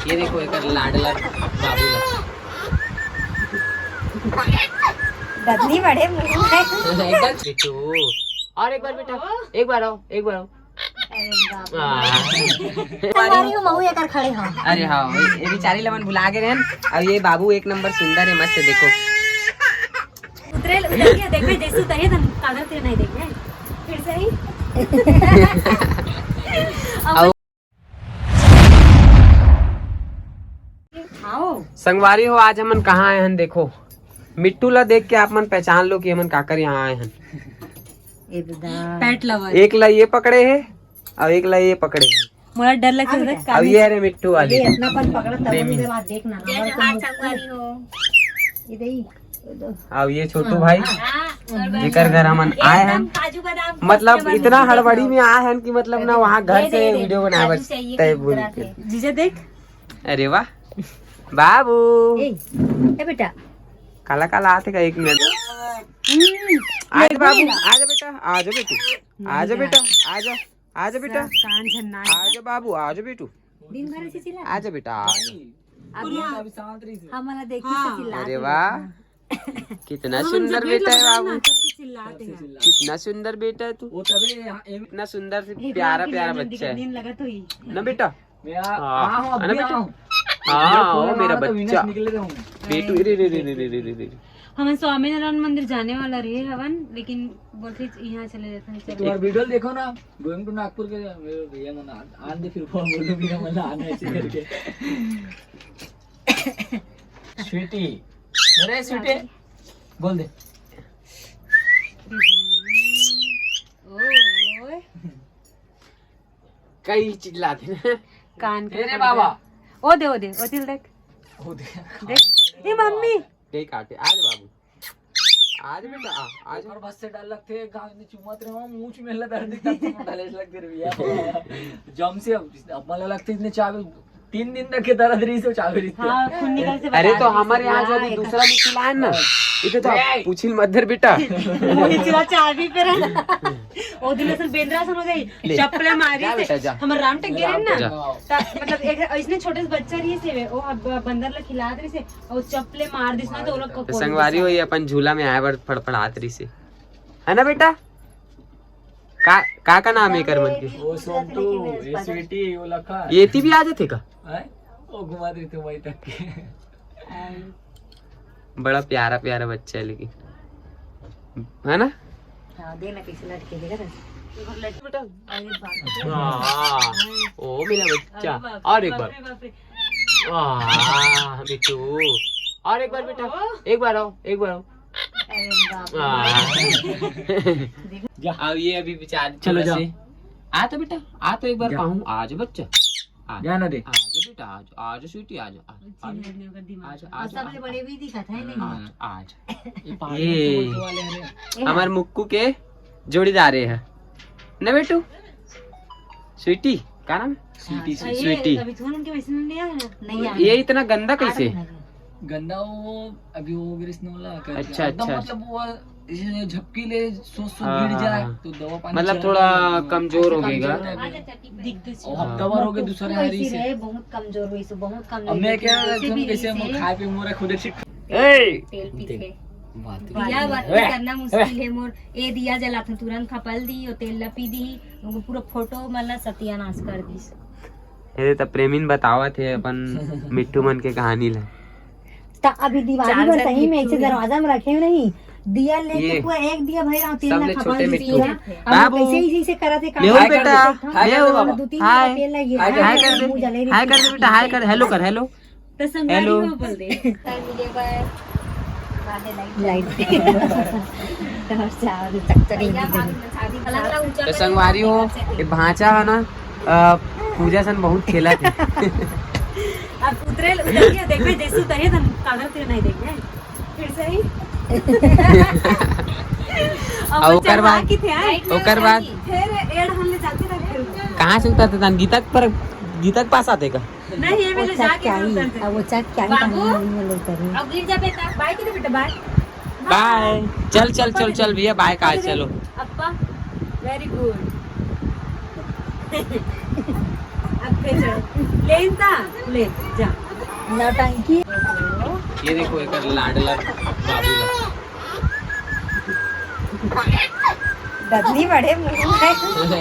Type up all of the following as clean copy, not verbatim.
ये देखो एक लाडला बाबूला ददली बड़े एकदम बिट्टू। और एक बार बेटा, एक बार आओ, एक बार आओ। खड़े हो। अरे हाँ, ये बेचारी लमन भुला गए रहन। अब ये बाबू एक नंबर सुंदर है, मस्त है, देखो। उतर गया, देखो जैसे तहे तन कागज ते नहीं देखे फिर से ही। संगवारी हो, आज हमन कहाँ आए हैं देखो। मिट्टू ला देख के आप मन पहचान लो कि हमन काकर यहाँ आए हैं। पेट लवर। एक ला ये पकड़े है और एक ला ये पकड़े है। मुझे डर लगता है। अब ये है मिट्टू वाली। ये अपना पन पकड़ा तब उसके बाद देखना संगवारी हो। इधर ही। अब ये छोटू भाई जेकर घर हमन आए हैं, मतलब इतना हड़बड़ी में आए हैं कि मतलब ना वहाँ घर से वीडियो बनाए बस तय बोल के। जीजा देख। अरे वाह बाबू। ए बेटा काला काला आते का 1 मिनट। आज बाबू आजा बेटा, आजा बेटू, आजा बेटा, आजा आजा बेटा, कान झन्ना आजा बाबू, आजा बेटू, दिन भर से चिल्ला। आजा बेटा, आजा। हमारा देखी से चिल्ला। अरे वाह कितना सुंदर बेटा है बाबू, कितना सुंदर बेटा है तू, इतना सुंदर से प्यारा प्यारा बच्चा है ना बेटा। हाँ ना बेटा, हाँ मेरा बच्चा बेटू। रे रे रे रे रे रे रे। हम स्वामीनारायण मंदिर जाने वाला रहे हवन, लेकिन बोलते यहाँ चले जाते हैं। तुम्हारा वीडियो देखो ना, गोइंग टू नागपुर के मेरे भैया मन आन दे फिर फोन बोलो मेरा मन आना ऐसे करके। स्वीटी अरे स्वीटी बोल दे। ओए कई चिल्लाते हैं कान के अरे बाबा ओ दे ओ तिल देख हो दे देख। ए मम्मी कई काटे। आज बाबू आज बेटा आज। और बस से डर लगते हैं गांव में चुमत रहे मुंह में मेला दर्द दिखता है ढले लगते रे भैया जम से अब मला लगते इतने चावल 3 दिन रखे दर्द रही से चावल रही। हां खून निकल से। अरे तो हमारे यहाँ जो अभी दूसरा में चिल्लाए ना, इधर तो पूछिल मध्यर बेटा मुझे चिल्ला चाबी पे रहा। ओ दिन से बेंद्रा सुन हो गई चप्पल मारी से हमर राम टे गिरे ना, मतलब एक इसने छोटे से बच्चा रही से ओ बंदर ला खिला दे से और चप्पल मार दिस ना तो वो लोग को संगवारी हो। ये अपन झूला में आए बर फड़फड़ात रही से है ना बेटा। का नाम है कर मन के? वो सोनटू ये स्वीटी वो लखा ये ती भी आ जाते का? है वो घुमा देते वही तक के। बड़ा प्यारा प्यारा बच्चा है लेकिन, है ना? हां देना कैसे लटके देगा बेटा। ओ मेरा बच्चा। और एक बार बिट्टू, और एक बार बेटा, एक बार आओ, एक बार आओ। अब ये अभी बेचारे चलो जाओ। आ तो बेटा, आ तो एक बार कहूँ आज बच्चा जाना दे। आज बेटा, आज आज स्वीटी आज आज सबसे बड़े भी दिखा था नहीं आज ये हमारे मुक्कू के जोड़ीदार है ना बेटू। स्वीटी क्या नाम है? स्वीटी। अभी तो उनके वैसे नहीं आया नहीं। ये इतना गंदा कैसे? गंदा वो अभी वो ग्रीष्मोला कर अच्छा अच्छा। मतलब वो झपकी ले सोच गिर जाए तो दवा पानी मतलब थोड़ा कमजोर हो गएगा। और हफ्ता भर हो गए दूसरे हरी से बहुत कमजोर हुई से बहुत कमजोर। अब मैं क्या कैसे हम खाए पे मोरा खुद से तेल पीछे दिया बात करना मुश्किल है मोर। ए दिया जला था तुरंत खपल दी और तेल लपी दी पूरा फोटो मतलब सत्यानाश कर दी। ये तो प्रेमीन बतावा थे अपन मिट्टू मन के कहानी ला। अभी दिवाली पर सही में ऐसे दरवाजा में रखे नहीं दिया लेके पूरा एक दिया भाई तेल ना खपल दी। अब कैसे इसी से करते काम बेटा। हाय कर बेटा, हाय कर, हेलो कर, हेलो तो हेलो बोल दे। तो संगवारी हो ये भांचा है ना, पूजा सन बहुत खेला थे। अब उतरे उतरिए देखबे जैसे तहे तन कागज ते नहीं देखे फिर से ही। अब ओकर बाद फिर एड हमने जाते ना फिर कहाँ से उतरते तन गीतक पास आते का? नहीं ये मेरे जाके उतरते। अब वो चक क्या ही पानी में उतरने। अब गिर जा बेटा, बाय के बेटा, बाय बाय। चल चल चल चल भैया बाय का चलो। अप्पा वेरी गुड। अब लेन था ले जा नौटंकी ये देखो एक लाडला बाबूला बदली बड़े मुंह में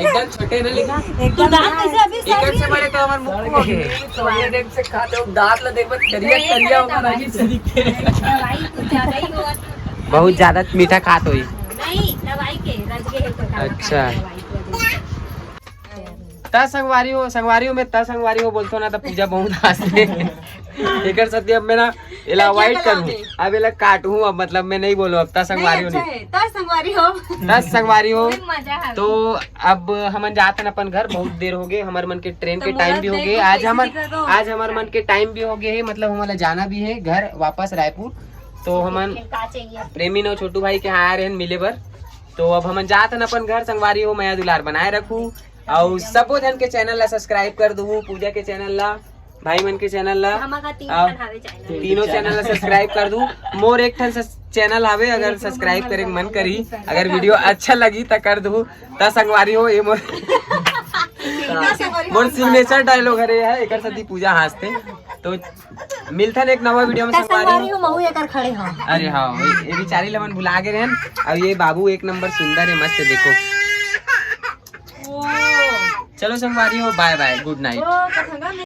एकदम छोटे ना लिखा तू दांत कैसे अभी एकदम से बड़े तो हमारे मुंह को है देख से खाते हो दांत ला देख बस करिया करिया होगा अजीब से दिखते हैं। दवाई कुछ ज्यादा ही होगा बहुत ज्यादा मीठा खात हुई नहीं दवाई के रज के तो अच्छा। ता संगवारी हो में ता संगवारी हो बोलतो ना तो पूजा बहुत हंसते एकर सती अब मैं ना इला अवॉइड करूं अब इला काटूं अब मतलब मैं नहीं बोलूं अब ता संगवारी हो नहीं तर संगवारी हो ता संगवारी हो मजा है तो अब हम जाते हैं अपन घर बहुत देर हो गए हमारे मन के ट्रेन के तो टाइम भी हो मोला गए तो आज कैसे हमारे दिखा दो? आज हमारे मन के टाइम भी हो गए है मतलब हमारा जाना भी है घर वापस रायपुर तो हमन का चाहिए प्रेमी नो छोटू भाई के यहाँ आ रहे हैं मिले बर तो अब हम जाते हैं अपन घर संगवारी हो मैं दुलार बनाए रखू और सबो जन के चैनल ला सब्सक्राइब कर दू पूजा के चैनल ला भाई मन के चैनल ला हमारा तीन आओ। बढ़ावे चाहिए तीनों चैनल ला सब्सक्राइब कर दू मोर एक ठन चैनल आवे अगर सब्सक्राइब करे के मन करी अगर वीडियो अच्छा लगी तो कर दू ता संगवारी हो ये मोर मोर सिग्नेचर डायलॉग है एकर सदी पूजा हंसते तो मिलता एक नवा वीडियो में संगवारी हो महू एकर खड़े हो अरे हाँ ये बेचारी लमन भुला गए रहन अब ये बाबू एक नंबर सुंदर है मस्त देखो चलो संगवारी हो बाय बाय गुड नाइट